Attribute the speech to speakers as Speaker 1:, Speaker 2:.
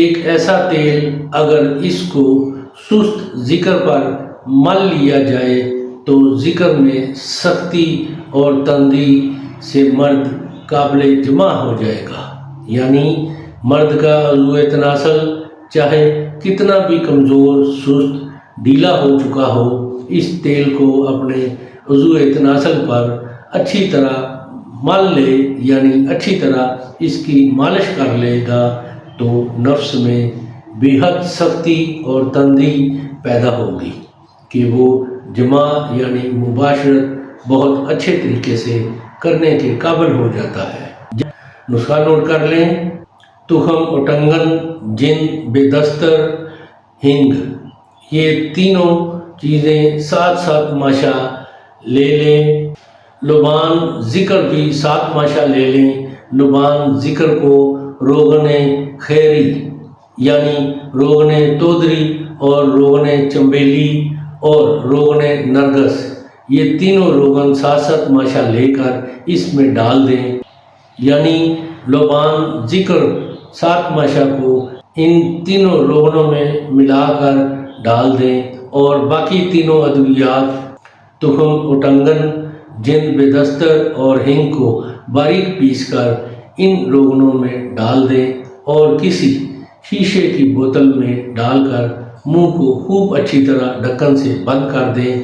Speaker 1: ایک ایسا تیل اگر اس کو سست ذکر پر مل لیا جائے تو ذکر میں سختی اور تندی سے مرد قابل جمع ہو جائے گا، یعنی مرد کا عضو تناسل چاہے کتنا بھی کمزور، سست، ڈھیلا ہو چکا ہو، اس تیل کو اپنے عضو تناسل پر اچھی طرح مل لے، یعنی اچھی طرح اس کی مالش کر لے گا تو نفس میں بے حد سختی اور تندی پیدا ہوگی کہ وہ جماع یعنی مباشرت بہت اچھے طریقے سے کرنے کے قابل ہو جاتا ہے۔ نسخہ نوٹ کر لیں: تخم اٹنگن، جند، بے دستر، ہینگ، یہ تینوں چیزیں ساتھ ساتھ ماشا لے لیں۔ لبان ذکر بھی ساتھ ماشا لے لیں۔ لبان ذکر کو روغن خیری یعنی روغن تودری اور روغن چنبیلی اور روغن نرگس، یہ تینوں روغن ساتھ ساتھ ماشا لے کر اس میں ڈال دیں، یعنی لبان ذکر سات ماشا کو ان تینوں روغنوں میں ملا کر ڈال دیں اور باقی تینوں ادویات تخم اٹنگن، جند، بے دستر اور ہینگ کو باریک پیس کر ان روغنوں میں ڈال دیں اور کسی شیشے کی بوتل میں ڈال کر منہ کو خوب اچھی طرح ڈھکن سے بند کر دیں۔